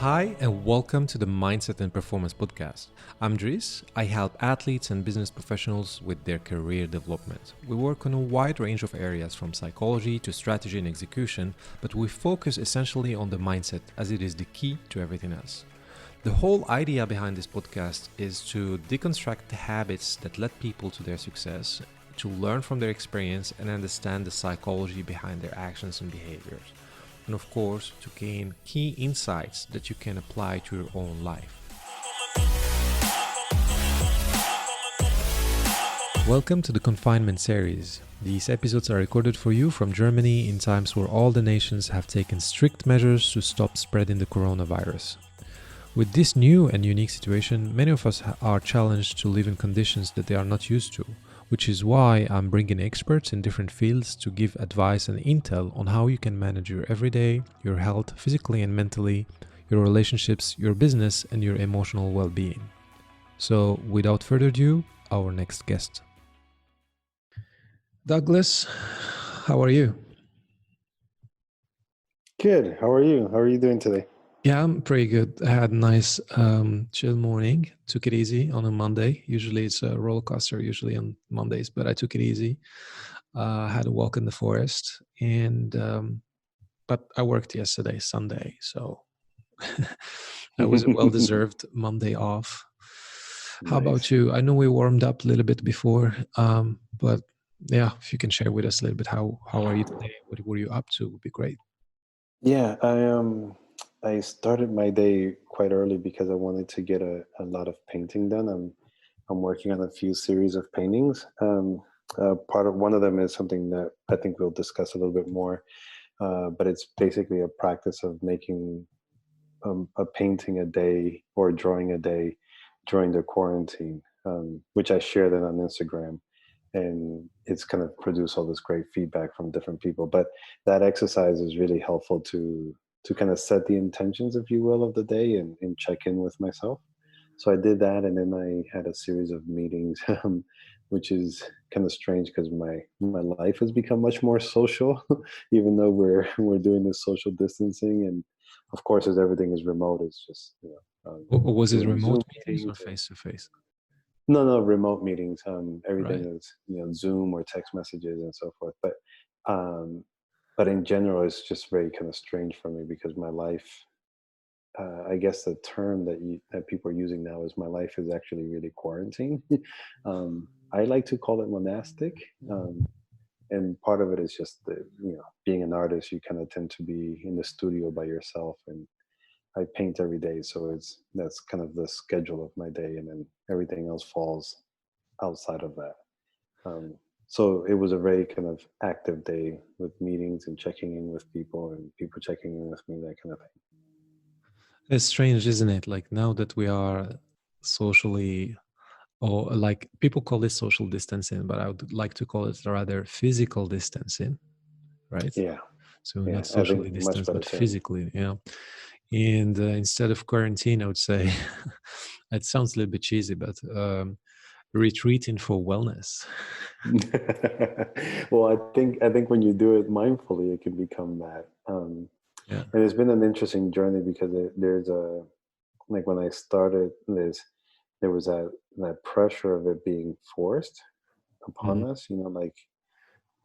Hi, and welcome to the Mindset and Performance Podcast. I'm Dries. I help athletes and business professionals with their career development. We work on a wide range of areas from psychology to strategy and execution, but we focus essentially on the mindset as it is the key to everything else. The whole idea behind this podcast is to deconstruct the habits that led people to their success, to learn from their experience and understand the psychology behind their actions and behaviors. And of course, to gain key insights that you can apply to your own life. Welcome to the Confinement series. These episodes are recorded for you from Germany in times where all the nations have taken strict measures to stop spreading the coronavirus. With this new and unique situation, many of us are challenged to live in conditions that they are not used to, which is why I'm bringing experts in different fields to give advice and intel on how you can manage your everyday, your health, physically and mentally, your relationships, your business, and your emotional well-being. So, without further ado, our next guest. Douglas, how are you? Good. How are you? How are you doing today? Yeah, I'm pretty good. I had a nice chill morning. Took it easy on a Monday. Usually it's a roller coaster, usually on Mondays, but I took it easy. Had a walk in the forest, and but I worked yesterday, Sunday, so it was a well-deserved Monday off. How Nice. about you? I know we warmed up a little bit before, but yeah, if you can share with us a little bit, how are you today? What were you up to? Would be great. Yeah, I started my day quite early because I wanted to get a lot of painting done. I'm working on a few series of paintings. Part of one of them is something that I think we'll discuss a little bit more. But it's basically a practice of making a painting a day or drawing a day during the quarantine, which I shared it on Instagram. And it's kind of produced all this great feedback from different people. But that exercise is really helpful to kind of set the intentions, if you will, of the day and check in with myself. So I did that, and then I had a series of meetings, which is kind of strange because my life has become much more social, even though we're doing this social distancing. And of course, as everything is remote, it's just Or was it doing remote Zoom meetings or meetings. face to face? No, remote meetings. Everything Right. is Zoom or text messages and so forth. Um, but in general, it's just very kind of strange for me because my life. I guess the term that people are using now is my life is actually really quarantine. I like to call it monastic, and part of it is just being an artist. You kind of tend to be in the studio by yourself, and I paint every day, so that's kind of the schedule of my day, and then everything else falls outside of that. Um, so it was a very kind of active day with meetings and checking in with people and people checking in with me, that kind of thing. It's strange, isn't it? Like now that we are socially, or like people call it social distancing, but I would like to call it rather physical distancing, right? Yeah, So not yeah, I socially think much distanced, better but term. physically, yeah. And instead of quarantine, I would say, it sounds a little bit cheesy, but retreating for wellness. Well, I think when you do it mindfully, it can become that. Yeah. And it's been an interesting journey because there's a like when I started this, there was that pressure of it being forced Mhm. upon us. Like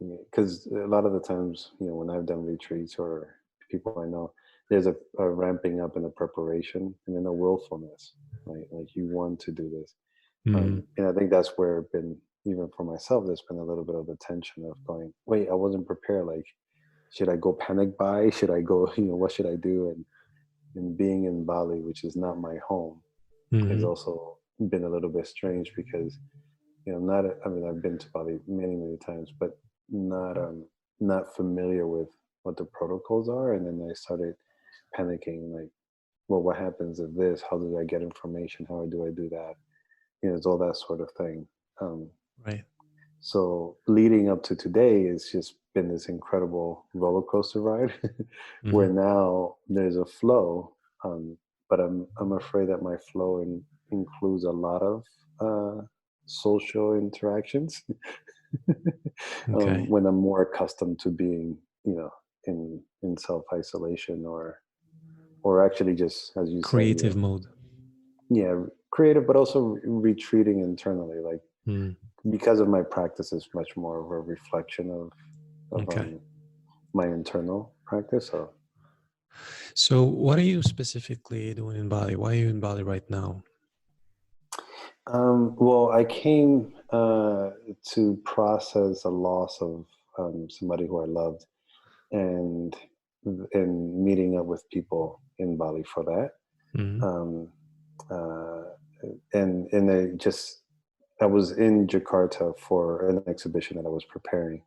because a lot of the times, when I've done retreats or people I know, there's a ramping up and a preparation and then a willfulness, right? Like you want to do this. Mhm. And I think that's where it's been, even for myself, there's been a little bit of the tension of going, wait, I wasn't prepared. Like, should I go panic buy? Should I go, what should I do? And being in Bali, which is not my home, has Mhm. also been a little bit strange because, not, I mean, I've been to Bali many, many times, but not, not familiar with what the protocols are. And then I started panicking, like, well, what happens if this? How do I get information? How do I do that? It's all that sort of thing. Um, Right. so leading up to today, it's just been this incredible roller coaster ride, where Mhm. now there's a flow, but I'm afraid that my flow includes a lot of social interactions Okay. when I'm more accustomed to being, in self isolation or actually just, as you said, Creative mode. creative, but also retreating internally, like Hmm. because of my practice is much more of a reflection of Okay. my internal practice. So So what are you specifically doing in Bali? Why are you in Bali right now? well, I came to process a loss of somebody who I loved, and meeting up with people in Bali for that. Hmm. Um, uh, and I was in Jakarta for an exhibition that I was preparing.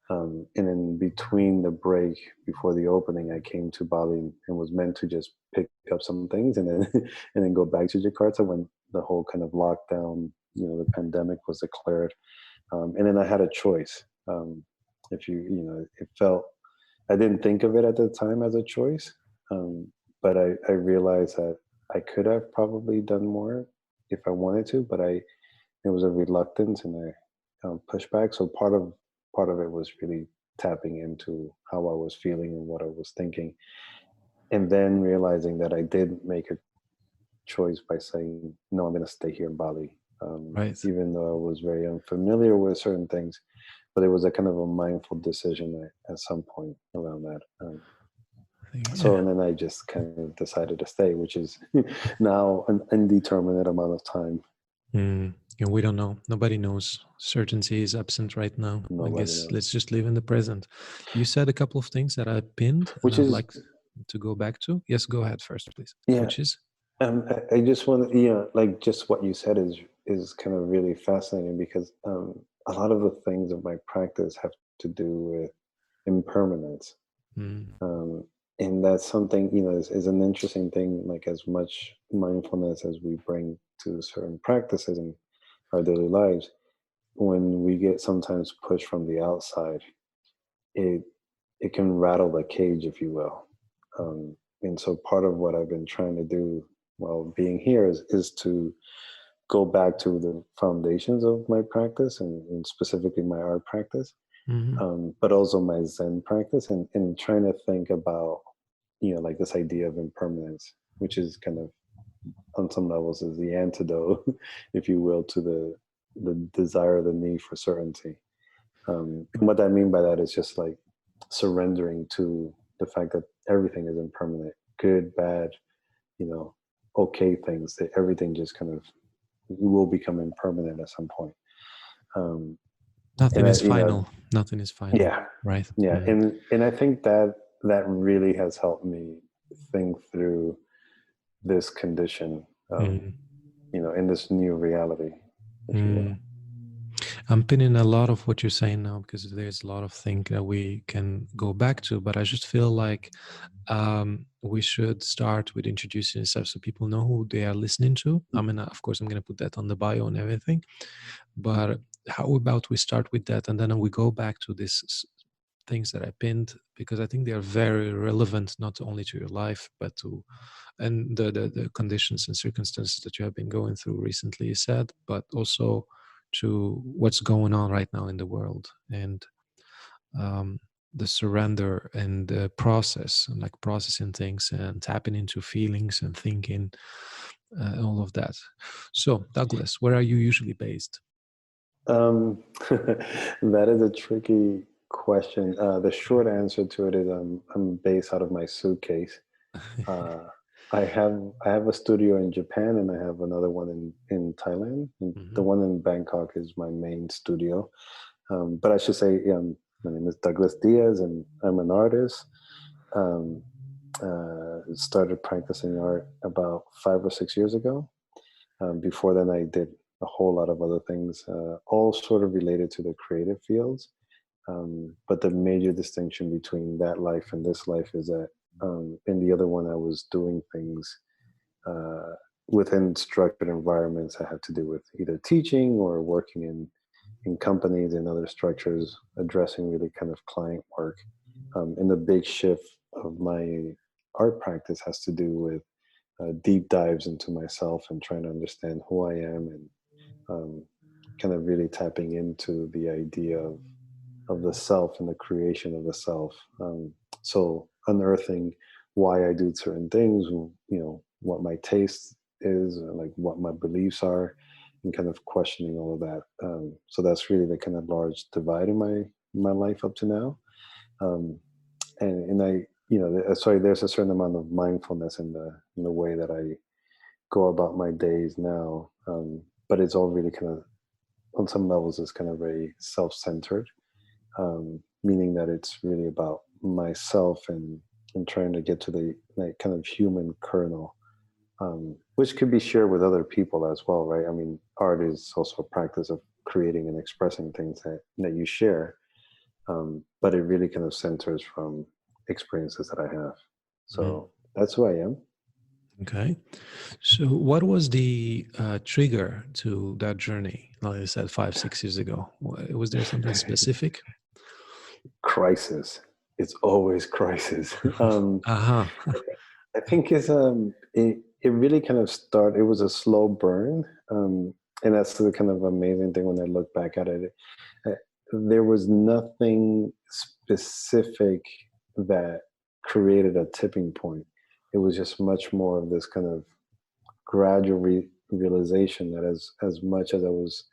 And in between the break before the opening, I came to Bali and was meant to just pick up some things and then and then go back to Jakarta when the whole kind of lockdown, the pandemic was declared. And then I had a choice. If it felt, I didn't think of it at the time as a choice, but I realized that I could have probably done more if I wanted to, but it was a reluctance and a pushback. So part of it was really tapping into how I was feeling and what I was thinking, and then realizing that I did make a choice by saying no, I'm going to stay here in Bali, Right. even though I was very unfamiliar with certain things. But it was a kind of a mindful decision at some point around that. Yeah. So and then I just kind of decided to stay, which is now an indeterminate amount of time. Mm. And we don't know. Nobody knows. Certainty is absent right now. I Nobody guess let's knows. just live in the present. You said a couple of things that I pinned, and Which I'd is like to go back to. Yes, go ahead first, please. yeah. Which is? I just want to, like just what you said is kind of really fascinating because a lot of the things of my practice have to do with impermanence, Mm. um, and that's something is an interesting thing. Like as much mindfulness as we bring to certain practices in our daily lives, when we get sometimes pushed from the outside, it it can rattle the cage, if you will. And so part of what I've been trying to do while being here is to go back to the foundations of my practice and specifically my art practice, Hmm. but also my Zen practice and trying to think about, like this idea of impermanence, which is kind of on some levels is the antidote, if you will, to the desire, the need for certainty. And what I mean by that is just like surrendering to the fact that everything is impermanent, good, bad, you know, okay things, that everything just kind of will become impermanent at some point. Um, Nothing and I, is final. Nothing is final, yeah, right? yeah, Mm. and I think that really has helped me think through this condition, Mm. in this new reality, if you will. Mm. I'm pinning a lot of what you're saying now because there's a lot of things that we can go back to, but I just feel like we should start with introducing ourselves so people know who they are listening to. I mean, of course, I'm going to put that on the bio and everything, but how about we start with that and then we go back to these things that I pinned because I think they are very relevant not only to your life but to and the conditions and circumstances that you have been going through recently, you said, but also to what's going on right now in the world and um, the surrender and the process and like processing things and tapping into feelings and thinking and all of that. So Douglas, where are you usually based? That is a tricky question. The short answer to it is I'm based out of my suitcase. Uh, I have a studio in Japan and I have another one in Thailand. And the Hmm. one in Bangkok is my main studio. But I should say, my name is Douglas Diaz and I'm an artist. Um, Started practicing art about 5 or 6 years ago. Before then, I did a whole lot of other things, all sort of related to the creative fields. But the major distinction between that life and this life is that in the other one, I was doing things uh, within structured environments that had to do with either teaching or working in companies and other structures, addressing really kind of client work. And the big shift of my art practice has to do with deep dives into myself and trying to understand who I am and um, kind of really tapping into the idea of the self and the creation of the self. So unearthing why I do certain things, what my taste is, or like what my beliefs are, and kind of questioning all of that. So that's really the kind of large divide in my life up to now. Um, and I, sorry, there's a certain amount of mindfulness in the way that I go about my days now. But it's all really kind of, on some levels, it's kind of very self-centered, meaning that it's really about myself and trying to get to the like kind of human kernel, which could be shared with other people as well, right? I mean, art is also a practice of creating and expressing things that you share, but it really kind of centers from experiences that I have. Mhm. So that's who I am. Okay. So, what was the trigger to that journey? Like I said, 5, 6 years ago. Was there something specific? Crisis. It's always crisis. Uh-huh. I think it really kind of started. It was a slow burn, and that's the kind of amazing thing when I look back at it. Uh, There was nothing specific that created a tipping point. It was just much more of this kind of gradual realization that as much as I was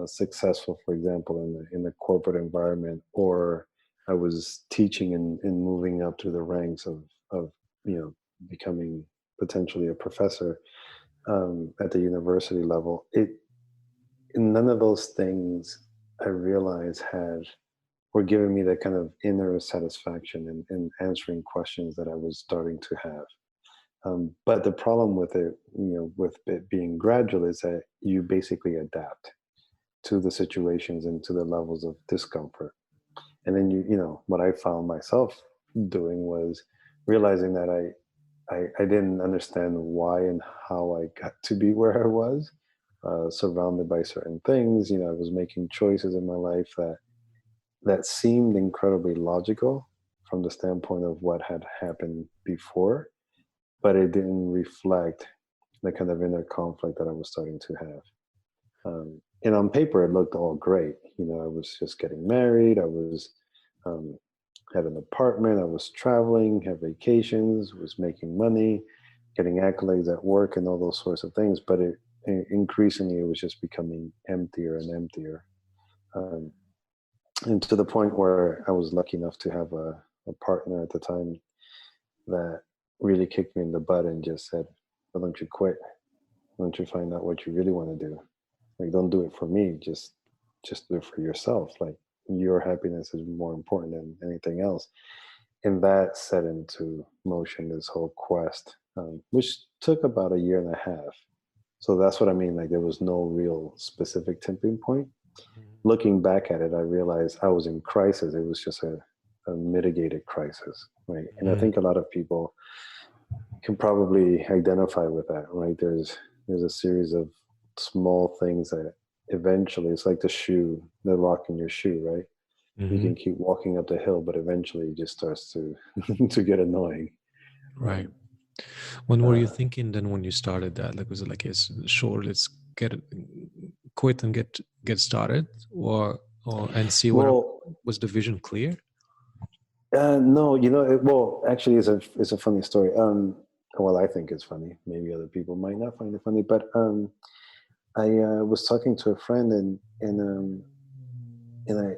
successful, for example, in the corporate environment, or I was teaching and moving up through the ranks of becoming potentially a professor at the university level. None of those things I realized had were giving me that kind of inner satisfaction in answering questions that I was starting to have. But the problem with it, with it being gradual, is that you basically adapt to the situations and to the levels of discomfort. And then what I found myself doing was realizing that I didn't understand why and how I got to be where I was, surrounded by certain things. I was making choices in my life that seemed incredibly logical from the standpoint of what had happened before, but it didn't reflect the kind of inner conflict that I was starting to have. And on paper, it looked all great. I was just getting married. I was um, had an apartment. I was traveling, had vacations, was making money, getting accolades at work, and all those sorts of things. But increasingly, it was just becoming emptier and emptier, um, and to the point where I was lucky enough to have a partner at the time that really kicked me in the butt and just said, "Why don't you quit? Why don't you find out what you really want to do? Like, don't do it for me. Just do it for yourself. Like, your happiness is more important than anything else." And that set into motion this whole quest, which took about a year and a half. So that's what I mean. Like, there was no real specific tipping point. Looking back at it, I realized I was in crisis. It was just a mitigated crisis, right? And I Mhm. think a lot of people can probably identify with that, right? There's a series of small things that eventually, it's like the rock in your shoe, right? You can Mhm. keep walking up the hill, but eventually it just starts to to get annoying. Right. Um, When were you uh, thinking then when you started that? Like, was it like, it's sure, let's get it, quit and get started, or and see what well, was the vision clear? no, well, actually, it's a funny story. Well, I think it's funny. Maybe other people might not find it funny, but I was talking to a friend, and I,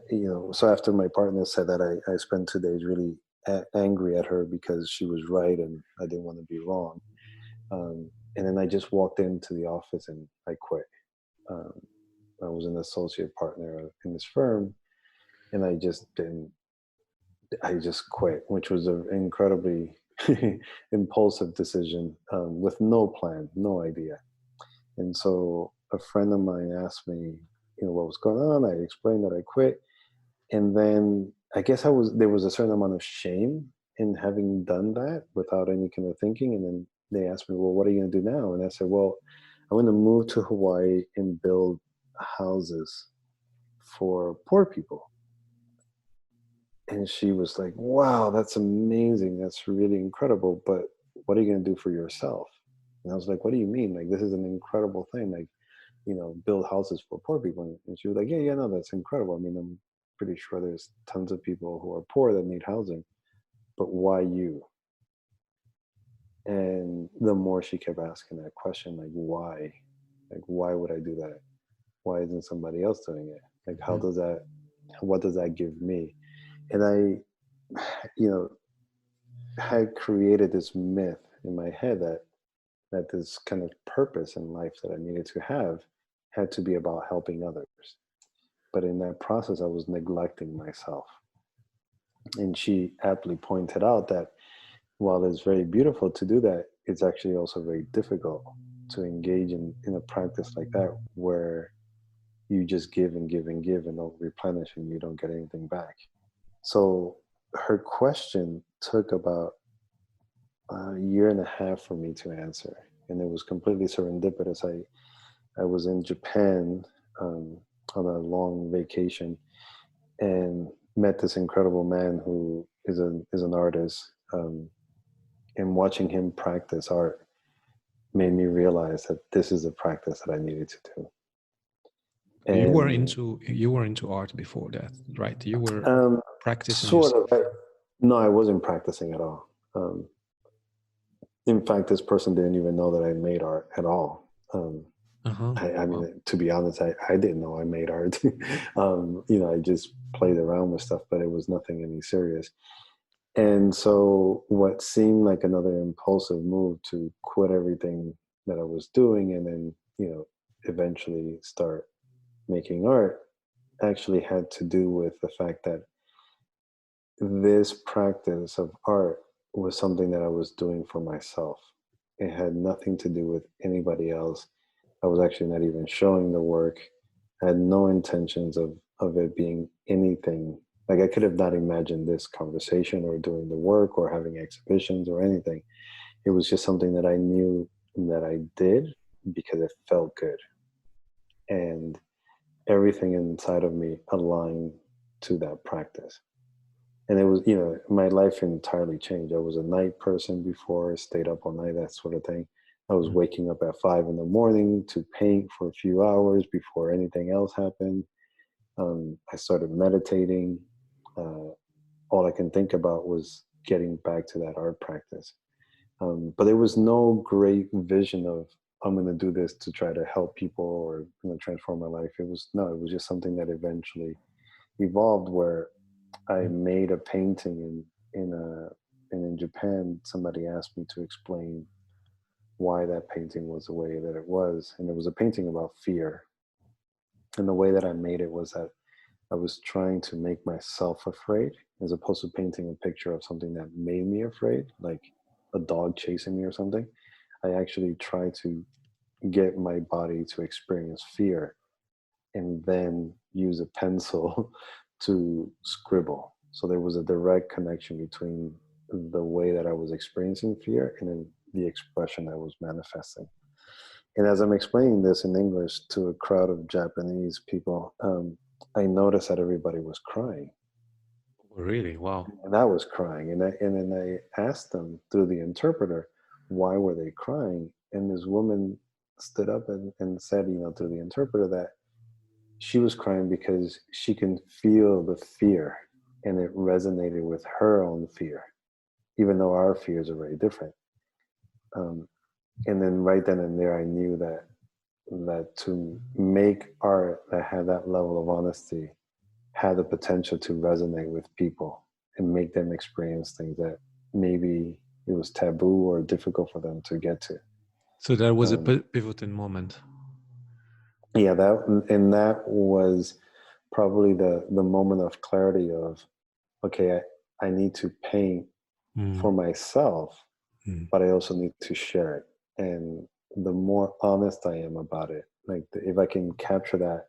so after my partner said that, I spent 2 days really angry at her because she was right and I didn't want to be wrong. And then I just walked into the office and I quit. Um, I was an associate partner in this firm, and I just quit, which was an incredibly impulsive decision, with no plan, no idea. And so a friend of mine asked me, what was going on. I explained that I quit, and then I guess there was a certain amount of shame in having done that without any kind of thinking. And then they asked me, well, what are you going to do now? And I said, well, I'm going to move to Hawaii and build houses for poor people. And she was like, wow, that's amazing. That's really incredible. But what are you going to do for yourself? And I was like, what do you mean? Like, this is an incredible thing. Like, build houses for poor people. And she was like, yeah, yeah, no, that's incredible. I mean, I'm pretty sure there's tons of people who are poor that need housing, but why you? And the more she kept asking that question, like, why? Like, why would I do that? Why isn't somebody else doing it? Like, how Mhm. does that, what does that give me? And you know, had created this myth in my head that this kind of purpose in life that I needed to have had to be about helping others. But in that process, I was neglecting myself. And she aptly pointed out that while it's very beautiful to do that, it's actually also very difficult to engage in a practice like that where you just give and give and give and don't replenish and you don't get anything back. So her question took about a year and a half for me to answer. And it was completely serendipitous. I was in Japan um, on a long vacation and met this incredible man who is an artist. And watching him practice art made me realize that this is a practice that I needed to do. And You were into art before that, right? You were um, practicing sort of, yourself. no, I wasn't practicing at all. In fact, this person didn't even know that I made art at all. Uh-huh. I Wow. mean, to be honest, I didn't know I made art. I just played around with stuff, but it was nothing any serious. And so, what seemed like another impulsive move to quit everything that I was doing and then, eventually start making art actually had to do with the fact that this practice of art was something that I was doing for myself. It had nothing to do with anybody else. I was actually not even showing the work. I had no intentions of it being anything. Like I could have not imagined this conversation or doing the work or having exhibitions or anything. It was just something that I knew that I did because it felt good. And everything inside of me aligned to that practice. And it was, my life entirely changed. I was a night person before, stayed up all night, that sort of thing. I was Mm. waking up at 5 in the morning to paint for a few hours before anything else happened. I started meditating. All I can think about was getting back to that art practice. But there was no great vision of I'm going to do this to try to help people or transform my life. It was just something that eventually evolved where I Mm. made a painting and in Japan, somebody asked me to explain why that painting was the way that it was. And it was a painting about fear. And the way that I made it was that I was trying to make myself afraid as opposed to painting a picture of something that made me afraid, like a dog chasing me or something. I actually tried to get my body to experience fear and then use a pencil to scribble. So there was a direct connection between the way that I was experiencing fear and then the expression I was manifesting. And as I'm explaining this in English to a crowd of Japanese people, I noticed that everybody was crying. Really? Wow. And I was crying. And then I asked them through the interpreter, why were they crying? And this woman stood up and said, through the interpreter that she was crying because she can feel the fear and it resonated with her own fear, even though our fears are very different. Um, and then right then and there, I knew that to make art that had that level of honesty had the potential to resonate with people and make them experience things that maybe it was taboo or difficult for them to get to. So that was a Um, pivotal moment. yeah, that was probably the moment of clarity of, okay, I need to paint Mm. for myself, Mm. but I also need to share it. And the more honest I am about it, like if I can capture that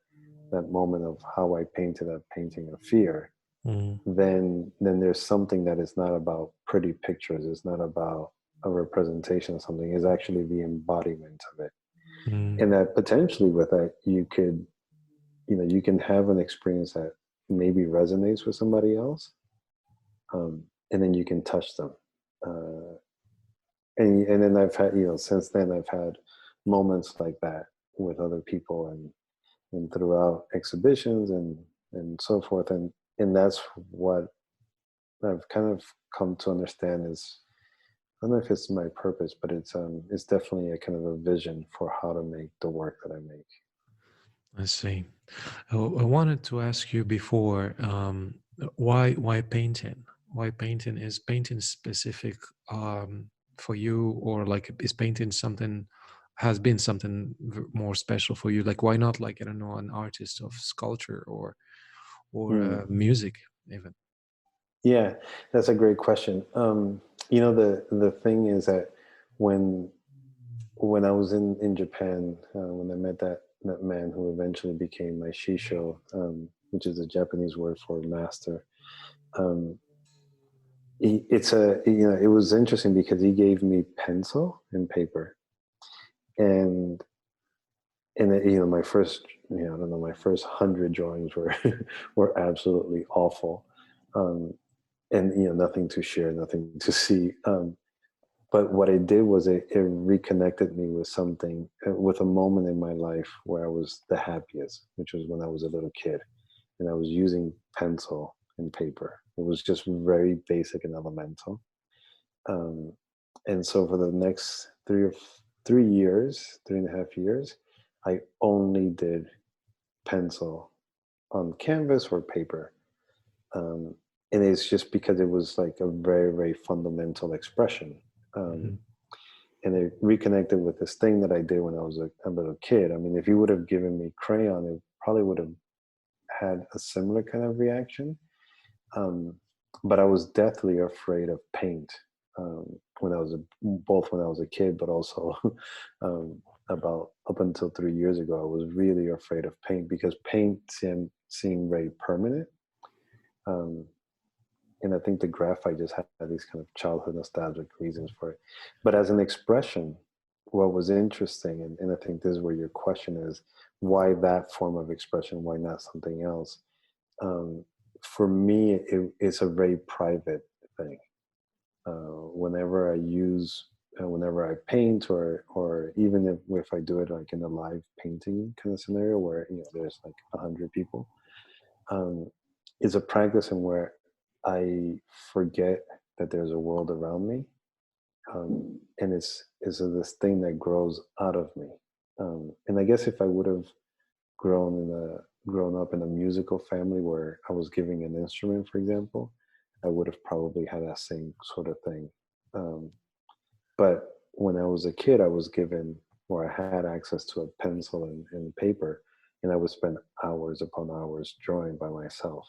moment of how I painted that painting of fear, Mm. then there's something that is not about pretty pictures. It's not about a representation of something. It's actually the embodiment of it. Mm. And that potentially with that, you can have an experience that maybe resonates with somebody else, and then you can touch them. Uh, and then I've had, since then I've had moments like that with other people and throughout exhibitions and so forth. And that's what I've kind of come to understand is don't know if it's my purpose, but it's definitely a kind of a vision for how to make the work that I make. I see. I wanted to ask you before, why painting? Why painting? Is painting specific for you, or like is painting something has been something more special for you? Like why not like I don't know an artist of sculpture or Hmm. music even? Yeah, that's a great question. The thing is that when when I was in Japan, when I met that man who eventually became my shisho, which is a Japanese word for master. Um, it was interesting because he gave me pencil and paper, and my first, I don't know, my first 100 drawings were were absolutely awful, um, and nothing to share, nothing to see. But what it did was it reconnected me with something, with a moment in my life where I was the happiest, which was when I was a little kid, and I was using pencil and paper. It was just very basic and elemental. Um, and so for the next 3 years, 3.5 years, I only did pencil on canvas or paper. Um, and it's just because it was like a very, very fundamental expression. Um, Hmm. and it reconnected with this thing that I did when I was a little kid. I mean, if you would have given me crayon, it probably would have had a similar kind of reaction. Um, but I was deathly afraid of paint, when I was both when I was a kid, but also um, about up until 3 years ago, I was really afraid of paint because paint seemed very permanent. Um, and I think the graphite just had these kind of childhood nostalgic reasons for it. But as an expression, what was interesting, and I think this is where your question is, why that form of expression? Why not something else? Um, for me, it's a very private thing. Whenever I paint, or even if I do it like in a live painting kind of scenario where there's like 100 people, um, is a practice in where I forget that there's a world around me, and it's this thing that grows out of me. And I guess if I would have grown up in a musical family where I was giving an instrument, for example, I would have probably had that same sort of thing. Um, but when I was a kid, I was given, or I had access to a pencil and paper, and I would spend hours upon hours drawing by myself.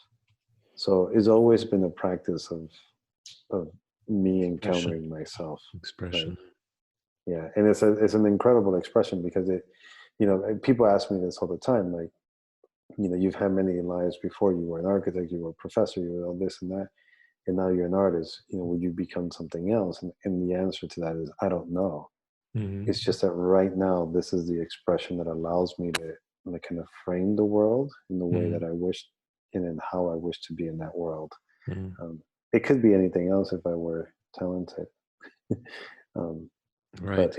So it's always been a practice of me Expression, encountering myself, right? expression. Yeah, and it's an incredible expression because people ask me this all the time, like, you've had many lives before. You were an architect, you were a professor, you were all this and that, and now you're an artist. Would you become something else? And the answer to that is I don't know. Hmm. It's just that right now, this is the expression that allows me to like kind of frame the world in the way Hmm. that I wish, and in how I wish to be in that world. Hmm. Um, it could be anything else if I were talented. um, but Right.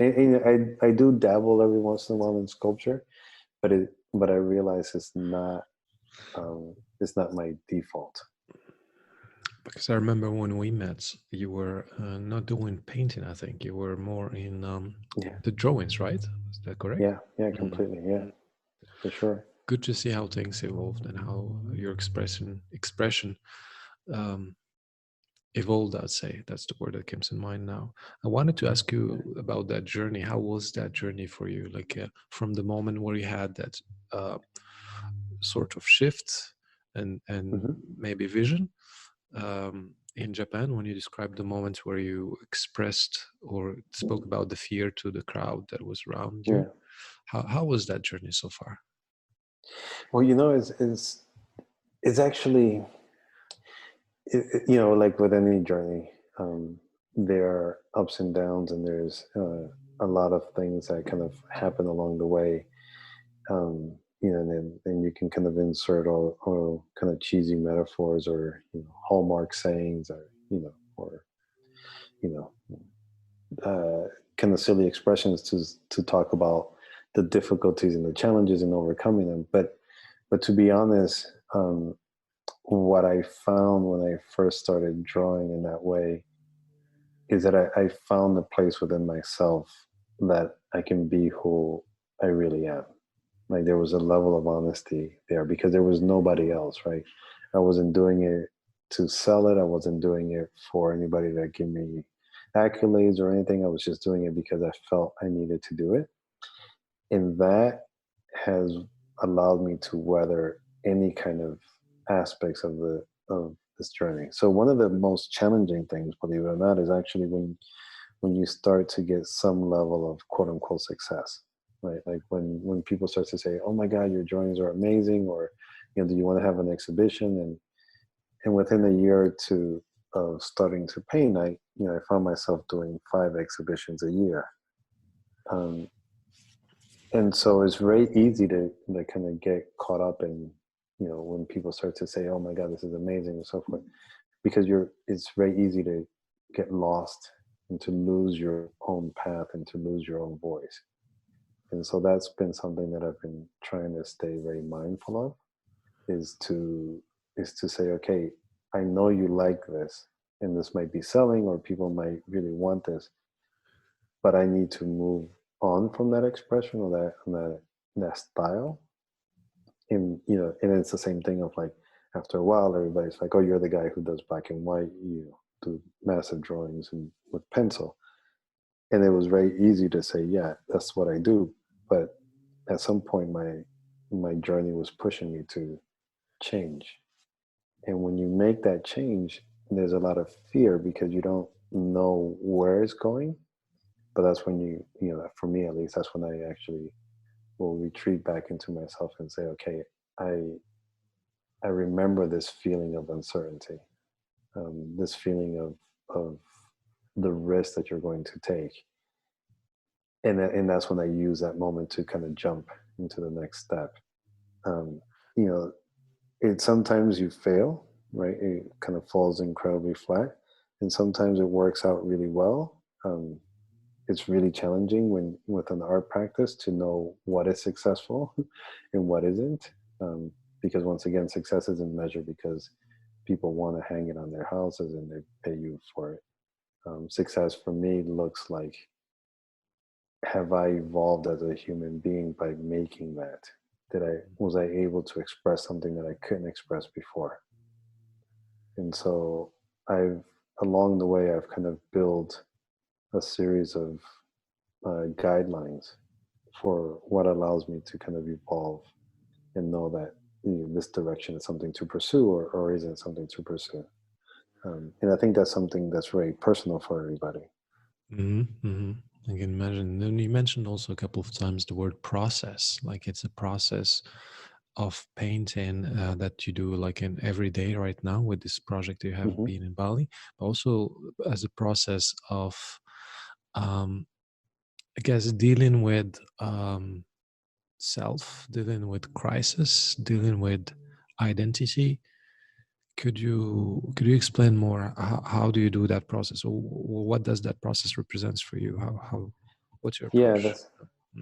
I do dabble every once in a while in sculpture, but I realize it's not my default. Because I remember when we met, you were not doing painting. I think you were more in Yeah, the drawings, right? Is that correct? yeah, Mm. completely, yeah, for sure. Good to see how things evolved and how your expression um, evolved. I'd say that's the word that comes in mind now. I wanted to ask Yeah. you about that journey. How was that journey for you? Like from the moment where you had that sort of shift and Hmm. maybe vision in Japan, when you described the moment where you expressed or spoke about the fear to the crowd that was around you, Yeah. how was that journey so far? Well, it's actually, like with any journey, there are ups and downs, and there's a lot of things that kind of happen along the way. And then you can kind of insert all kind of cheesy metaphors, or hallmark sayings, or you know kind of silly expressions to talk about the difficulties and the challenges and overcoming them. But to be honest, what I found when I first started drawing in that way is that I found a place within myself that I can be who I really am. Like there was a level of honesty there because there was nobody else, right? I wasn't doing it to sell it. I wasn't doing it for anybody to give me accolades or anything. I was just doing it because I felt I needed to do it. And that has allowed me to weather any kind of aspects of this journey. So one of the most challenging things, believe it or not, is actually when you start to get some level of quote unquote success, right? Like when people start to say, "Oh my God, your drawings are amazing," or do you want to have an exhibition? And within a year or two of starting to paint, I found myself doing 5 exhibitions a year. Um, and so it's very easy to kind of get caught up in, when people start to say, "Oh my God, this is amazing," and so forth, because it's very easy to get lost and to lose your own path and to lose your own voice. And so that's been something that I've been trying to stay very mindful of, is to say, okay, I know you like this and this might be selling or people might really want this, but I need to move on from that expression or that style. And it's the same thing of like, after a while everybody's like, "Oh, you're the guy who does black and white, you do massive drawings and with pencil." And it was very easy to say, "Yeah, that's what I do." But at some point my journey was pushing me to change. And when you make that change, there's a lot of fear because you don't know where it's going. But that's when for me at least, that's when I actually will retreat back into myself and say, "Okay, I I remember this feeling of uncertainty, this feeling of the risk that you're going to take." And that's when I use that moment to kind of jump into the next step. Um, you know, it sometimes you fail, right? It kind of falls incredibly flat, and sometimes it works out really well. It's really challenging when with an art practice to know what is successful and what isn't, because once again, success isn't measured because people want to hang it on their houses and they pay you for it. Success for me looks like, have I evolved as a human being by making that? Was I able to express something that I couldn't express before? And so I've along the way I've kind of built a series of guidelines for what allows me to kind of evolve and know that this direction is something to pursue or isn't something to pursue. And I think that's something that's very personal for everybody. Mm-hmm. I can imagine. And you mentioned also a couple of times the word process, like it's a process of painting that you do like in every day right now with this project you have Hmm. been in Bali, but also as a process of, um, I guess, dealing with self, dealing with crisis, dealing with identity. Could you explain more? How do you do that process, or what does that process represents for you? How what's your Yeah, approach?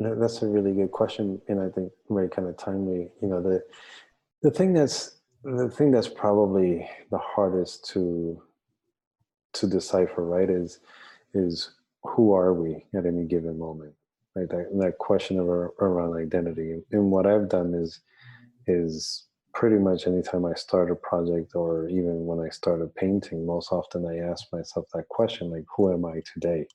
Mm. that's a really good question, and I think very kind of timely. The thing that's probably the hardest to decipher, right, is who are we at any given moment, right? That question around identity. And what I've done is pretty much anytime I start a project or even when I start a painting, most often I ask myself that question, like, who am I today?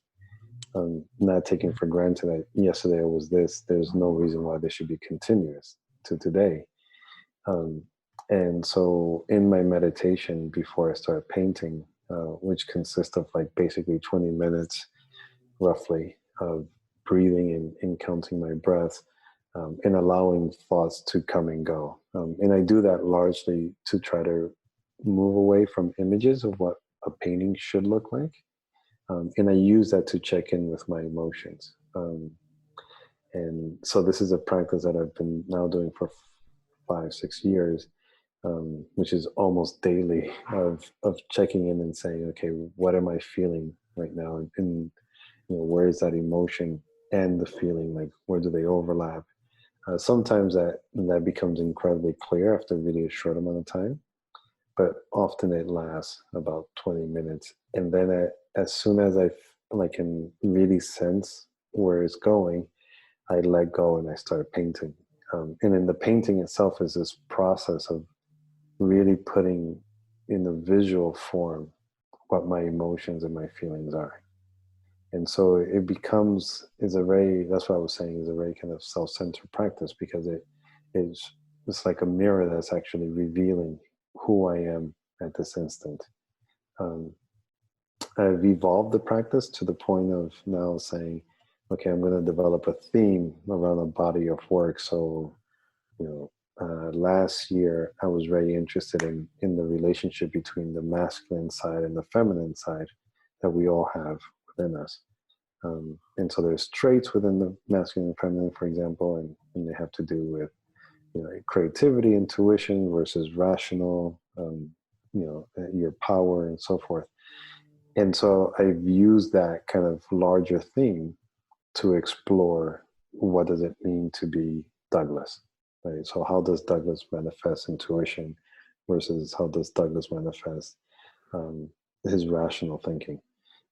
Not taking for granted that yesterday I was this. There's no reason why this should be continuous to today. Um, and so in my meditation before I start painting, which consists of like basically 20 minutes roughly of breathing and counting my breath, and allowing thoughts to come and go. And I do that largely to try to move away from images of what a painting should look like. And I use that to check in with my emotions. And so this is a practice that I've been now doing for 5, 6 years, which is almost daily of checking in and saying, okay, what am I feeling right now? And where is that emotion and the feeling? Like, where do they overlap? Sometimes that becomes incredibly clear after really a short amount of time, but often it lasts about 20 minutes. And then as soon as can really sense where it's going, I let go and I started painting. And in the painting itself is this process of really putting in the visual form what my emotions and my feelings are. And so it becomes is a very that's what I was saying is a very kind of self-centered practice because it's like a mirror that's actually revealing who I am at this instant. Um, I've evolved the practice to the point of now saying, okay, I'm going to develop a theme around a body of work. So, you know, last year I was very interested in the relationship between the masculine side and the feminine side that we all have within us. And so there's traits within the masculine and feminine, for example, and they have to do with creativity, intuition versus rational, your power and so forth. And so I've used that kind of larger theme to explore what does it mean to be Douglas, right? So how does Douglas manifest intuition versus how does Douglas manifest his rational thinking?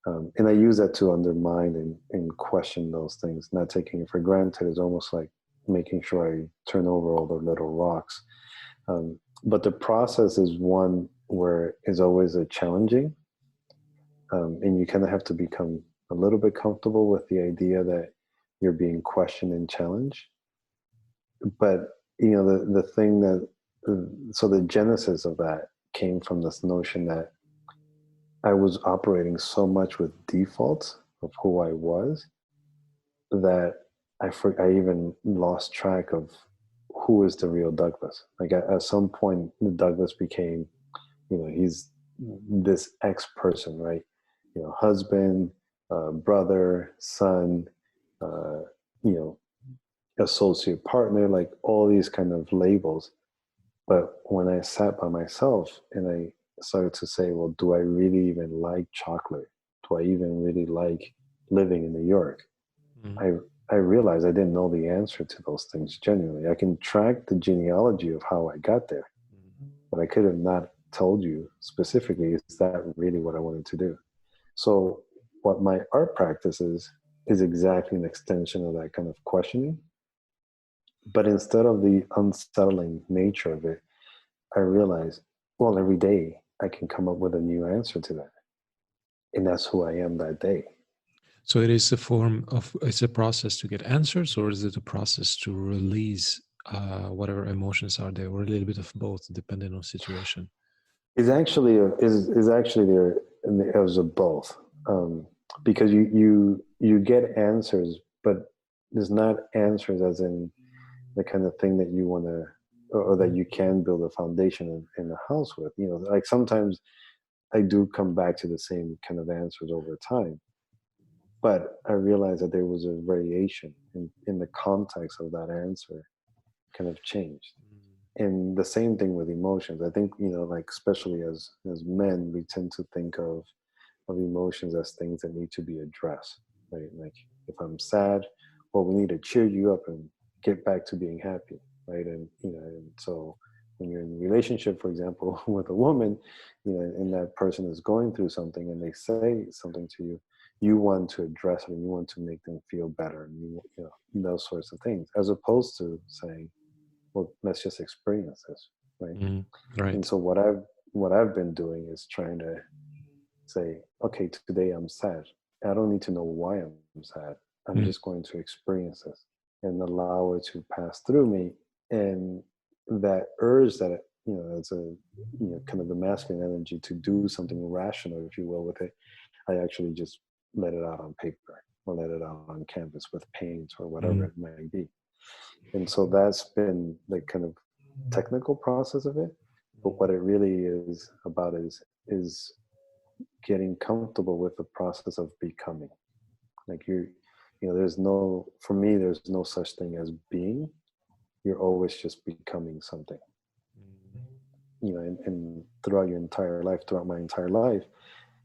And I use that to undermine and question those things, not taking it for granted. Is almost like making sure I turn over all the little rocks. But the process is one where it's always a challenging, and you kind of have to become a little bit comfortable with the idea that you're being questioned and challenged. But the thing that so the genesis of that came from this notion that I was operating so much with defaults of who I was that I even lost track of who is the real Douglas. Like at some point, Douglas became, he's this X person, right? Husband, brother, son, uh, you know, associate partner, like all these kind of labels. But when I sat by myself and I started to say, well, do I really even like chocolate? Do I even really like living in New York? Mm. I realized I didn't know the answer to those things genuinely. I can track the genealogy of how I got there, but I could have not told you specifically, is that really what I wanted to do? So what my art practice is exactly an extension of that kind of questioning. But instead of the unsettling nature of it, I realized, well, every day I can come up with a new answer to that. And that's who I am that day. So it is a form of, it's a process to get answers, or is it a process to release whatever emotions are there, or a little bit of both, depending on situation? Is actually there as a both, because you get answers, but there's not answers as in the kind of thing that you want to or that you can build a foundation in a house with. Like sometimes I do come back to the same kind of answers over time, but I realized that there was a variation in the context of that answer kind of changed. And the same thing with emotions. I think, like especially as men, we tend to think of emotions as things that need to be addressed, right? Like if I'm sad, well, we need to cheer you up and get back to being happy, right? And so when you're in a relationship, for example, with a woman, and that person is going through something and they say something to you, you want to address it and you want to make them feel better, and those sorts of things, as opposed to saying, well, let's just experience this, right? Right. And so what I've been doing is trying to say, okay, today I'm sad. I don't need to know why I'm sad. I'm just going to experience this and allow it to pass through me. And that urge that, it's a, kind of the masculine energy to do something rational, if you will, with it, I actually just let it out on paper or let it out on canvas with paint or whatever it might be. And so that's been the kind of technical process of it. But what it really is about is getting comfortable with the process of becoming. Like for me, there's no such thing as being. You're always just becoming something. And throughout my entire life,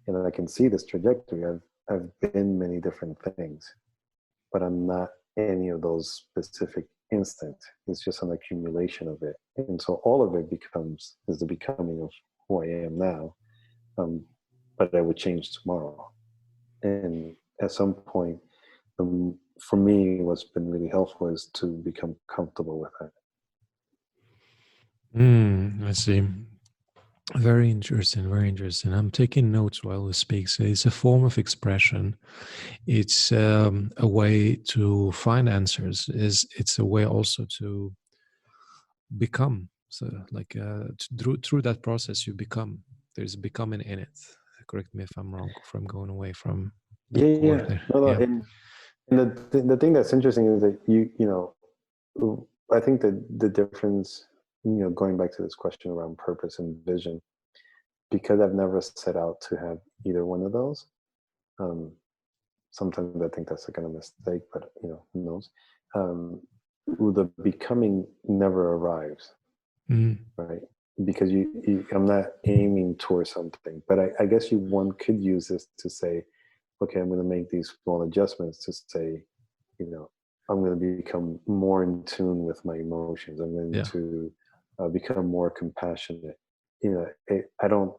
and I can see this trajectory. I've been many different things, but I'm not any of those specific instants. It's just an accumulation of it. And so all of it is the becoming of who I am now. But I would change tomorrow. And at some point, for me, what's been really helpful is to become comfortable with that. I see. Very interesting, very interesting. I'm taking notes while we speak. So it's a form of expression. It's a way to find answers. It's a way also to become. So, like through that process, you become. There's becoming in it. Correct me if I'm wrong. If I'm going away from the Yeah, core yeah. there. No, no. Yeah. And the thing that's interesting is that I think that the difference, going back to this question around purpose and vision, because I've never set out to have either one of those. Um, Sometimes I think that's a kind of mistake, but who knows? Um, the becoming never arrives, Mm, right? Because I'm not aiming towards something, but I guess one could use this to say, okay, I'm going to make these small adjustments to say, you know, I'm going to become more in tune with my emotions. I'm going yeah. to become more compassionate. I don't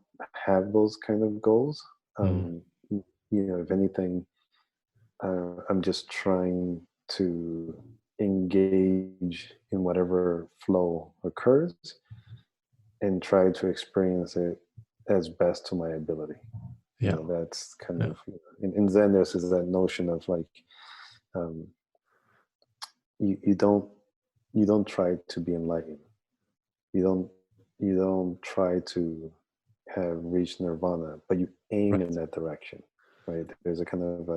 have those kind of goals. Mm, If anything, I'm just trying to engage in whatever flow occurs and try to experience it as best to my ability. yeah. That's kind Yeah. of in Zen. There's that notion of like um, you don't try to be enlightened. You don't you don't try to have reached nirvana, but you aim in Right. that direction, right? There's a kind of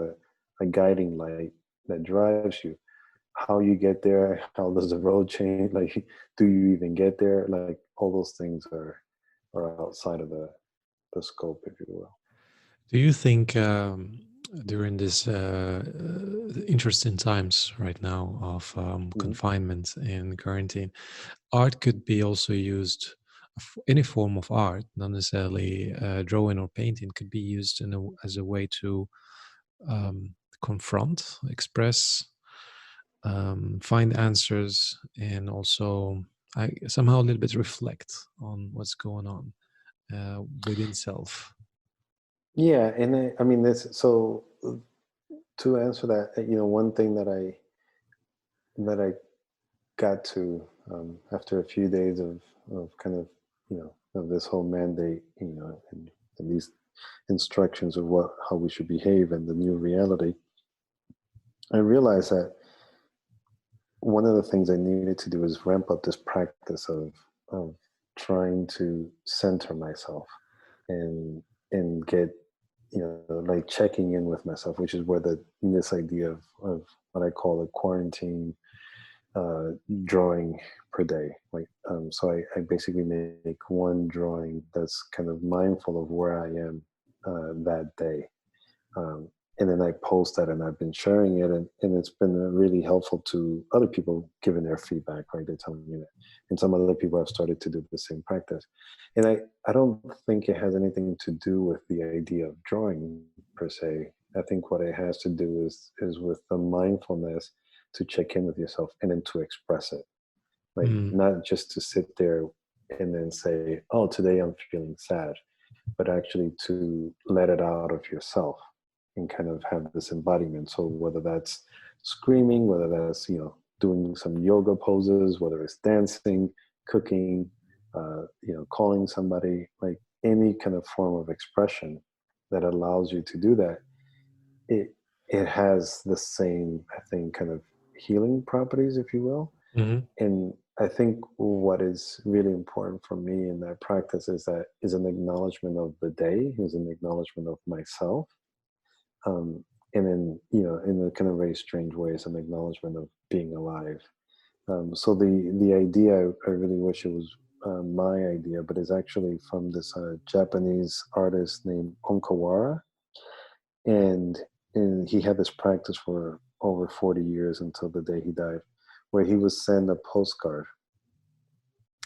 a guiding light that drives you. How you get there, how does the road change? Like, do you even get there? Like, all those things are outside of the scope, if you will. Do you think during this interesting times right now of Mhm. confinement and quarantine, art could be also used, any form of art, not necessarily drawing or painting, could be used as a way to confront, express, find answers, and also somehow a little bit reflect on what's going on within self. Yeah, and I mean this. So to answer that, one thing that I got to after a few days of kind of of this whole mandate, and these instructions of how we should behave and the new reality, I realized that one of the things I needed to do is ramp up this practice of trying to center myself and get like checking in with myself, which is where this idea of what I call a quarantine uh, drawing per day. Like, so I basically make one drawing that's kind of mindful of where I am that day. Um, and then I post that, and I've been sharing it, and it's been really helpful to other people giving their feedback, right? They're telling me that. And some other people have started to do the same practice. And I don't think it has anything to do with the idea of drawing per se. I think what it has to do is with the mindfulness to check in with yourself and then to express it. Like, Mm, not just to sit there and then say, oh, today I'm feeling sad, but actually to let it out of yourself and kind of have this embodiment. So whether that's screaming, whether that's doing some yoga poses, whether it's dancing, cooking, calling somebody, like any kind of form of expression that allows you to do that, it it has the same, I think, kind of healing properties, if you will. mhm. And I think what is really important for me in that practice is an acknowledgement of the day, is an acknowledgement of myself, and then in a kind of very strange way, it's an acknowledgement of being alive. So the idea, I really wish it was my idea, but it's actually from this Japanese artist named Onkawara, and he had this practice for over 40 years until the day he died, where he would send a postcard.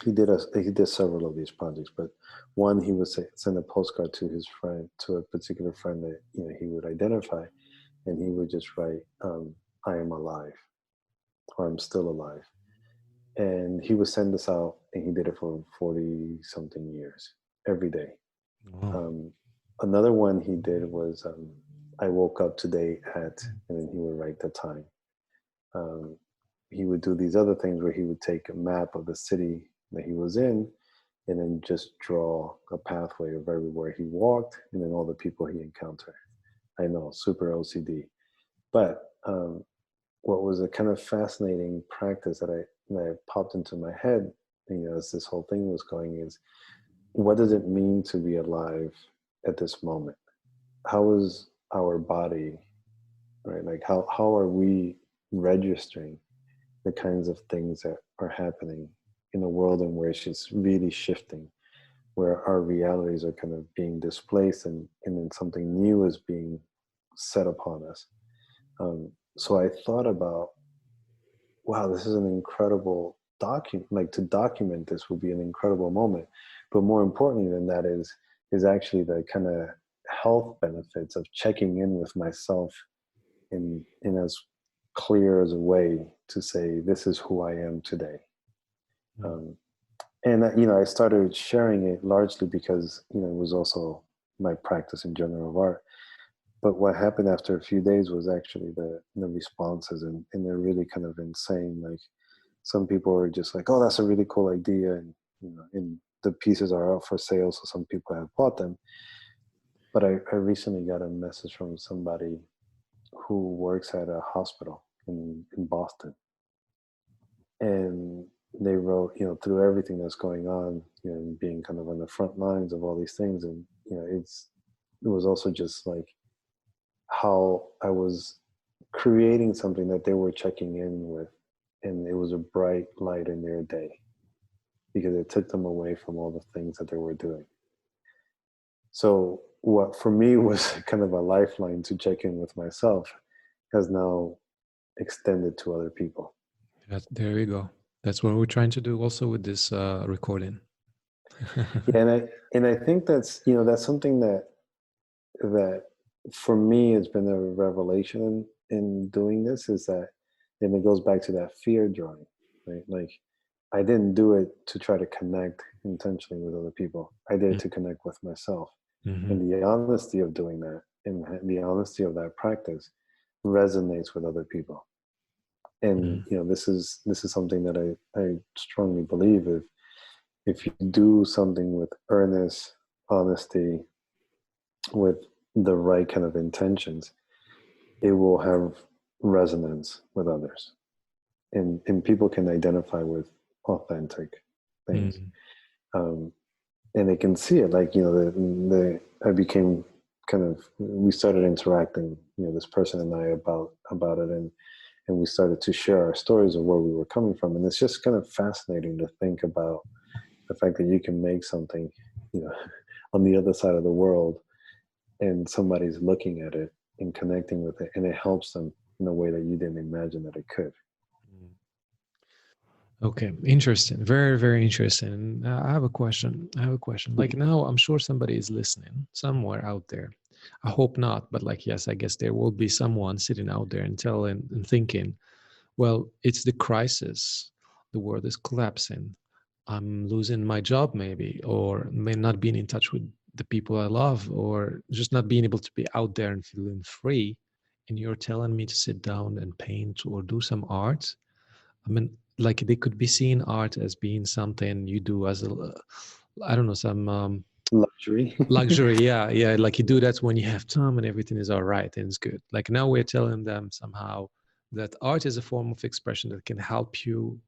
He did several of these projects, but one, he would send a postcard to his friend, to a particular friend that he would identify, and he would just write, "I am alive," or "I'm still alive," and he would send this out, and he did it for 40 something years, every day. Wow. Um, Another one he did was, I woke up today at, and then he would write the time. Um, he would do these other things where he would take a map of the city that he was in and then just draw a pathway of everywhere he walked and then all the people he encountered. I know, super OCD. But what was a kind of fascinating practice that popped into my head, as this whole thing was going, is what does it mean to be alive at this moment? How is our body, right? Like how are we registering the kinds of things that are happening in a world in which it's really shifting, where our realities are kind of being displaced and then something new is being set upon us. So I thought about, wow, this is an incredible document. Like, to document this would be an incredible moment. But more importantly than that is actually the kind of health benefits of checking in with myself in as clear as a way to say, this is who I am today. Um, and I started sharing it largely because it was also my practice in general of art. But what happened after a few days was actually the responses, and they're really kind of insane. Like, some people were just like, "Oh, that's a really cool idea," and the pieces are out for sale, so some people have bought them. But I recently got a message from somebody who works at a hospital in Boston, and they wrote, through everything that's going on, and being kind of on the front lines of all these things, and it was also just like how I was creating something that they were checking in with, and it was a bright light in their day because it took them away from all the things that they were doing. So what for me was kind of a lifeline to check in with myself has now extended to other people. There you go. That's what we're trying to do also with this recording. Yeah, and I think that's something that for me has been a revelation in doing this, is that, and it goes back to that fear drawing, right? Like, I didn't do it to try to connect intentionally with other people. I did it to connect with myself. Mm-hmm. And the honesty of doing that and the honesty of that practice resonates with other people. And this is something that I strongly believe, if you do something with earnest honesty, with the right kind of intentions, it will have resonance with others, and people can identify with authentic things. And they can see it, like, I became we started interacting, this person and I, about it, and we started to share our stories of where we were coming from. And it's just kind of fascinating to think about the fact that you can make something, on the other side of the world, and somebody's looking at it and connecting with it, and it helps them in a way that you didn't imagine that it could. Okay, interesting. Very, very interesting. I have a question. Like, now, I'm sure somebody is listening somewhere out there. I hope not, but like, yes, I guess there will be someone sitting out there and thinking, well, it's the crisis. The world is collapsing. I'm losing my job, maybe, or may not being in touch with the people I love, or just not being able to be out there and feeling free. And you're telling me to sit down and paint or do some art. I mean, like, they could be seeing art as being something you do as I don't know, some Luxury. luxury. Yeah. Like, you do that when you have time and everything is all right and it's good. Like, now we're telling them somehow that art is a form of expression that can help you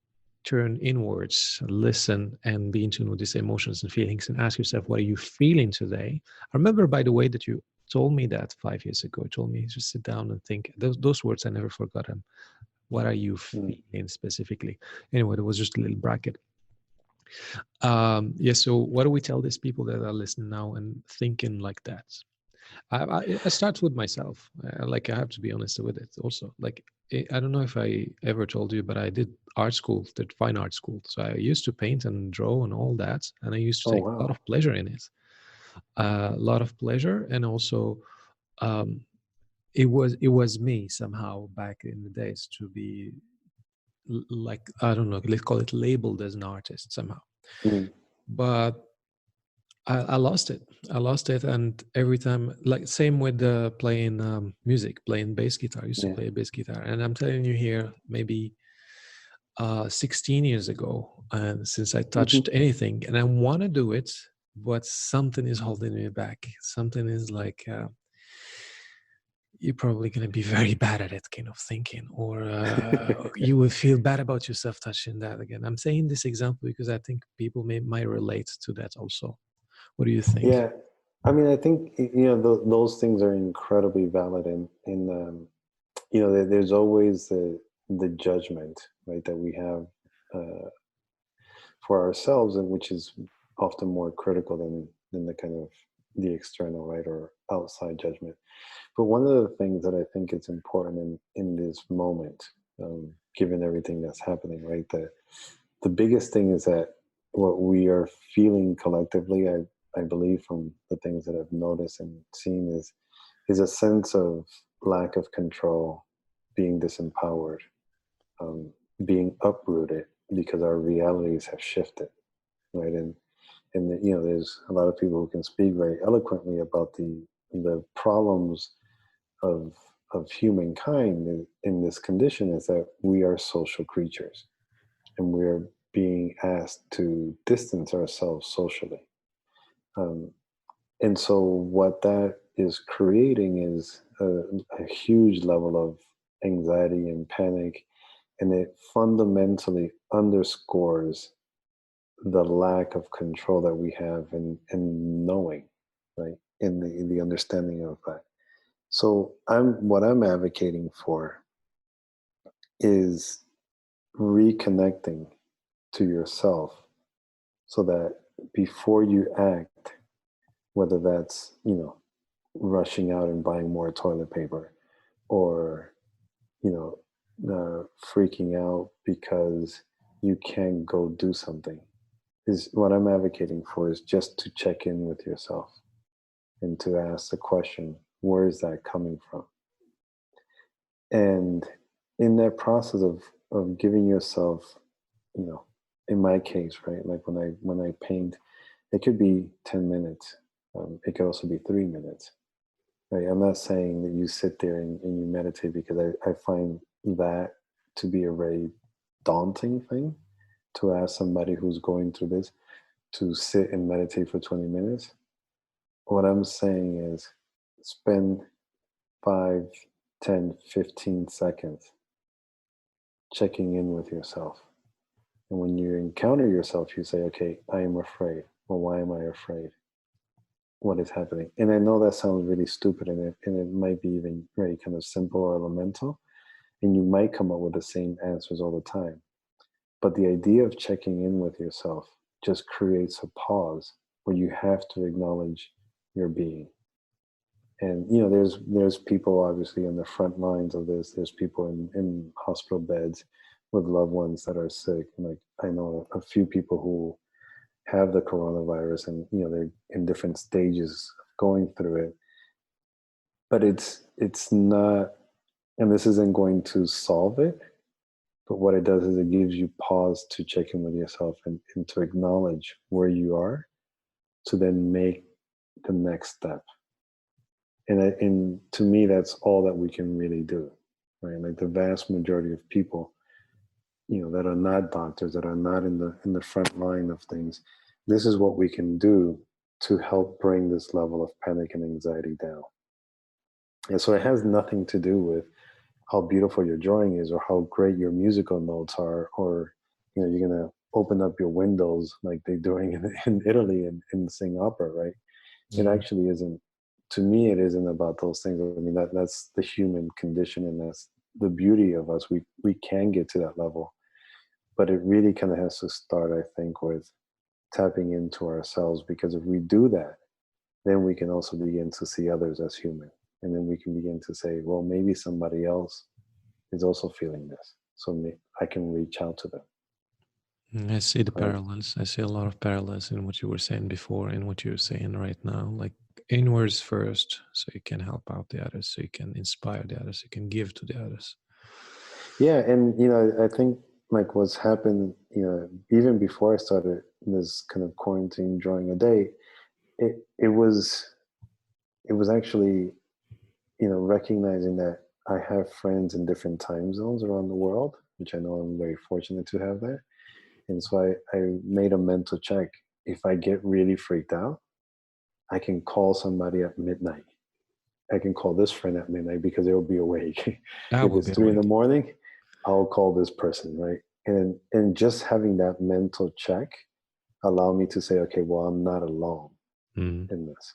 turn inwards, listen, and be in tune with these emotions and feelings, and ask yourself, what are you feeling today? I remember, by the way, that you told me that 5 years ago. You told me to sit down and think. Those words, I never forgot them. What are you feeling specifically? Anyway, there was just a little bracket. So what do we tell these people that are listening now and thinking like that? I start with myself. Like, I have to be honest with it also. Like, I don't know if I ever told you, but I did fine art school. So I used to paint and draw and all that. And I used to take a lot of pleasure in it. A lot of pleasure. And also, it was me somehow back in the days to be, like, I don't know, let's call it labeled as an artist somehow. But I lost it. I lost it, and every time, like same with playing music, playing bass guitar. I used to Yeah. play a bass guitar, and I'm telling you here, maybe 16 years ago, and since I touched Hmm. anything, and I want to do it, but something is holding me back. Something is like, you're probably going to be very bad at it, kind of thinking, or you will feel bad about yourself touching that again. I'm saying this example because I think people might relate to that also. What do you think? Yeah. I mean, I think those things are incredibly valid, and there's always the judgment, right, that we have uh, for ourselves, and which is often more critical than the kind of the external, right, or outside judgment. But one of the things that I think is important in this moment, given everything that's happening, right, the biggest thing is that what we are feeling collectively, I believe from the things that I've noticed and seen, is a sense of lack of control, being disempowered, um, being uprooted because our realities have shifted, right? And there's a lot of people who can speak very eloquently about the problems of humankind in this condition, is that we are social creatures, and we're being asked to distance ourselves socially. Um, and so what that is creating is a huge level of anxiety and panic, and it fundamentally underscores the lack of control that we have in knowing, right? In the understanding of that. So what I'm advocating for is reconnecting to yourself, so that before you act, whether that's, rushing out and buying more toilet paper, or, you know, freaking out because you can't go do something, is what I'm advocating for, is just to check in with yourself and to ask the question, where is that coming from? And in that process of giving yourself, you know, in my case, right, like when I paint, it could be 10 minutes. It could also be 3 minutes. Right. I'm not saying that you sit there and you meditate, because I find that to be a very daunting thing, to ask somebody who's going through this to sit and meditate for 20 minutes. What I'm saying is, spend 5, 10, 15 seconds checking in with yourself. And when you encounter yourself, you say, okay, I am afraid. Well, why am I afraid? What is happening? And I know that sounds really stupid, and it might be even very kind of simple or elemental, and you might come up with the same answers all the time. But the idea of checking in with yourself just creates a pause where you have to acknowledge your being. And there's people obviously on the front lines of this. There's people in hospital beds with loved ones that are sick. Like, I know a few people who have the coronavirus, and they're in different stages of going through it. But it's not, and this isn't going to solve it. But what it does is it gives you pause to check in with yourself, and to acknowledge where you are, to then make the next step. And to me, that's all that we can really do, right? Like, the vast majority of people, that are not doctors, that are not in the front line of things, this is what we can do to help bring this level of panic and anxiety down. And so it has nothing to do with how beautiful your drawing is, or how great your musical notes are, or you're gonna open up your windows like they're doing in Italy, and sing opera, right? It Mm. actually isn't. To me, it isn't about those things. I mean, that's the human condition, and that's the beauty of us. We can get to that level, but it really kind of has to start, I think, with tapping into ourselves, because if we do that, then we can also begin to see others as human, and then we can begin to say, well, maybe somebody else is also feeling this, so I can reach out to them, I see the right? parallels. I see a lot of parallels in what you were saying before and what you're saying right now. Like, inwards first, so you can help out the others, so you can inspire the others, you can give to the others. Yeah, and I think, like, what's happened, even before I started this kind of quarantine drawing a day, it was actually, recognizing that I have friends in different time zones around the world, which I know I'm very fortunate to have that. And so I made a mental check. If I get really freaked out, I can call somebody at midnight. I can call this friend at midnight because they'll be awake. I If will it's be 3 in the awake. morning, I'll call this person, right? And just having that mental check allow me to say, okay, well, I'm not alone Mm. in this.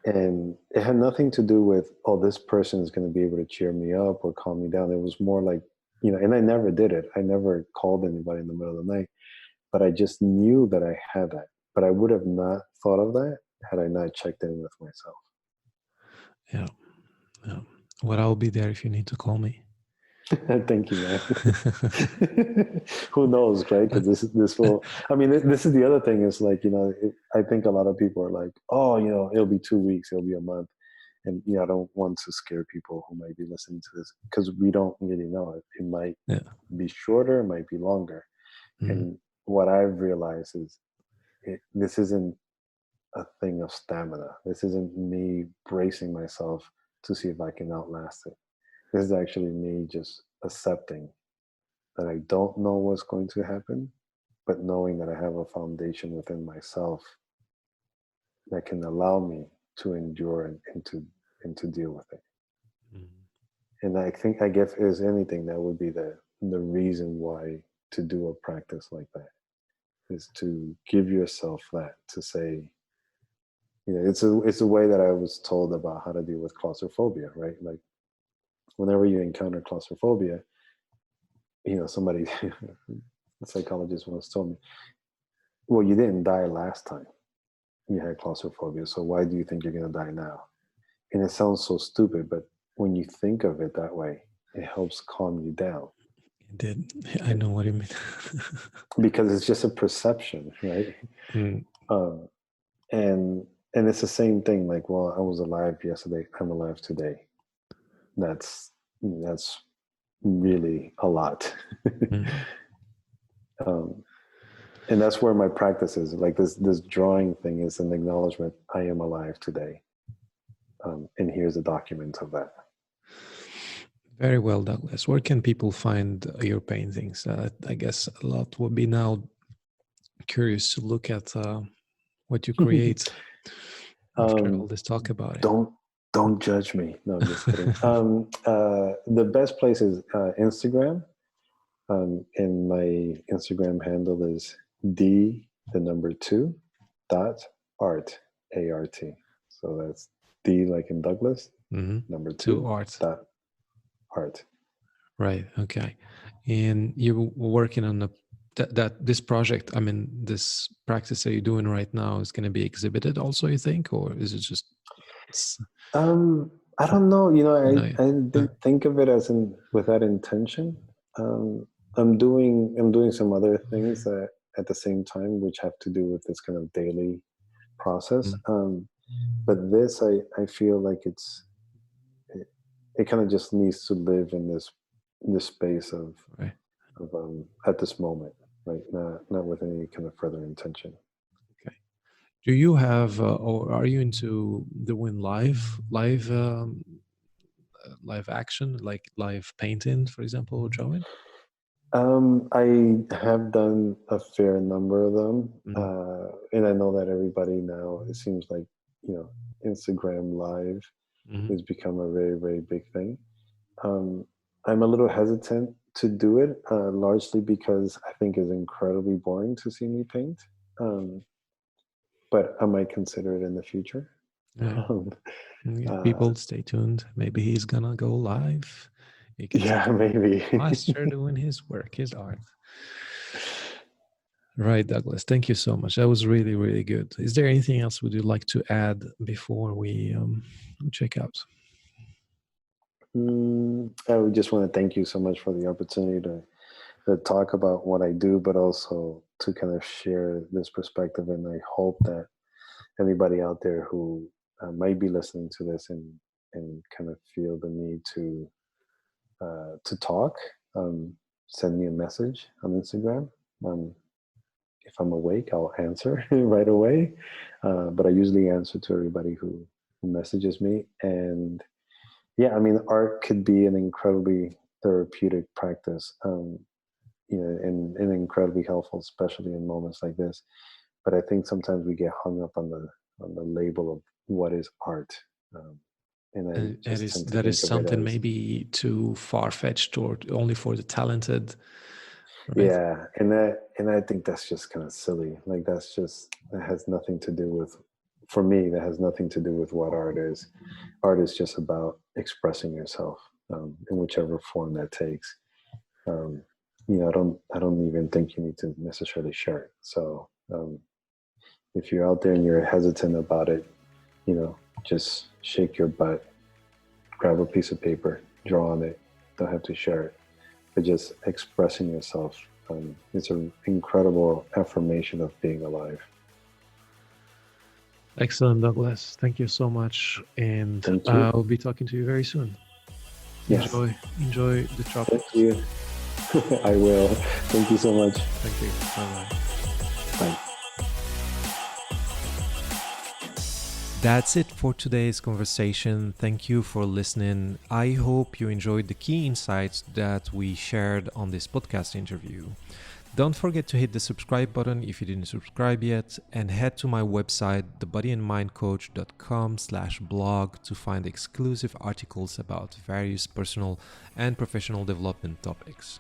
And it had nothing to do with, oh, this person is going to be able to cheer me up or calm me down. It was more like, and I never did it. I never called anybody in the middle of the night, but I just knew that I had that. But I would have not thought of that had I not checked in with myself. Yeah. Yeah. Well, I'll be there if you need to call me. Thank you, man. Who knows, right? Because this will. I mean, this is the other thing. Is like, I think a lot of people are like, oh, it'll be 2 weeks, it'll be a month, and I don't want to scare people who might be listening to this because we don't really know. It might Yeah. be shorter, it might be longer. Mm. And what I've realized is, this isn't a thing of stamina. This isn't me bracing myself to see if I can outlast it. This is actually me just accepting that I don't know what's going to happen, but knowing that I have a foundation within myself that can allow me to endure and to deal with it. Mm. And I think, I guess, is anything, that would be the reason why to do a practice like that, is to give yourself that, to say, it's a way that I was told about how to deal with claustrophobia, right? Like, whenever you encounter claustrophobia, somebody, a psychologist once told me, well, you didn't die last time you had claustrophobia, so why do you think you're going to die now? And it sounds so stupid, but when you think of it that way, it helps calm you down. It did. I know what you mean. Because it's just a perception, right? Mm. Um, and it's the same thing. Like, well, I was alive yesterday, I'm alive today. That's really a lot. Mm. And that's where my practice is. Like, this drawing thing is an acknowledgement. I am alive today, and here's a document of that. Very well, Douglas. Where can people find your paintings? I guess a lot would be now curious to look at what you create after all this talk about it. Don't judge me. No, I'm just kidding. The best place is Instagram, and my Instagram handle is d2.art, ART. So that's D like in Douglas, number To 2 art. dot art. Right. Okay. And you're working on that this project. I mean, this practice that you're doing right now is going to be exhibited also, you think, or is it just? I don't know. No. I didn't think of it as in with that intention. Um, I'm doing some other things that at the same time, which have to do with this kind of daily process. But this, I feel like it kind of just needs to live in this space of Right. at this moment, right? Not with any kind of further intention. Okay. Do you have, or are you into doing live action, like live painting, for example, or drawing? I have done a fair number of them, Mm. and I know that everybody now, it seems like, Instagram Live Mhm. has become a very, very big thing. Um, I'm a little hesitant to do it, largely because I think it's incredibly boring to see me paint. Um, but I might consider it in the future. Yeah. Um, Yeah, uh, people, stay tuned. Maybe he's gonna go live. You can see yeah, maybe. master doing his work, his art. Right, Douglas. Thank you so much. That was really, really good. Is there anything else would you like to add before we check out? I would just want to thank you so much for the opportunity to talk about what I do, but also to kind of share this perspective. And I hope that anybody out there who might be listening to this and kind of feel the need to talk, send me a message on Instagram. Um, if I'm awake, I'll answer right away. But I usually answer to everybody who messages me. And yeah, I mean, art could be an incredibly therapeutic practice, and incredibly helpful, especially in moments like this. But I think sometimes we get hung up on the label of what is art, and I And just tend to that is think of it something as maybe too far-fetched or only for the talented, right? yeah, and I think that's just kind of silly. Like that has nothing to do with, for me, that has nothing to do with what art is. Art is just about expressing yourself, in whichever form that takes. Um, I don't even think you need to necessarily share it. So if you're out there and you're hesitant about it, just shake your butt, grab a piece of paper, draw on it. Don't have to share it, but just expressing yourself is an incredible affirmation of being alive. Excellent, Douglas. Thank you so much. And Thank you. I'll be talking to you very soon. Yes. Enjoy the Thank tropics. you. I will. Thank you so much. Thank you. Bye-bye. Bye. That's it for today's conversation. Thank you for listening. I hope you enjoyed the key insights that we shared on this podcast interview. Don't forget to hit the subscribe button if you didn't subscribe yet, and head to my website, thebodyandmindcoach.com/blog, to find exclusive articles about various personal and professional development topics.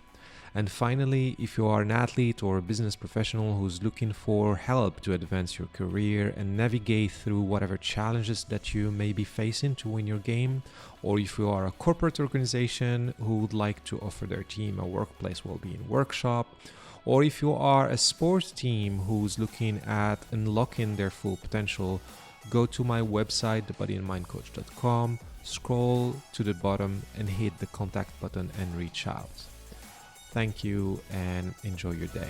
And finally, if you are an athlete or a business professional who's looking for help to advance your career and navigate through whatever challenges that you may be facing to win your game, or if you are a corporate organization who would like to offer their team a workplace well-being workshop, or if you are a sports team who's looking at unlocking their full potential, go to my website, thebodyandmindcoach.com, scroll to the bottom and hit the contact button and reach out. Thank you and enjoy your day.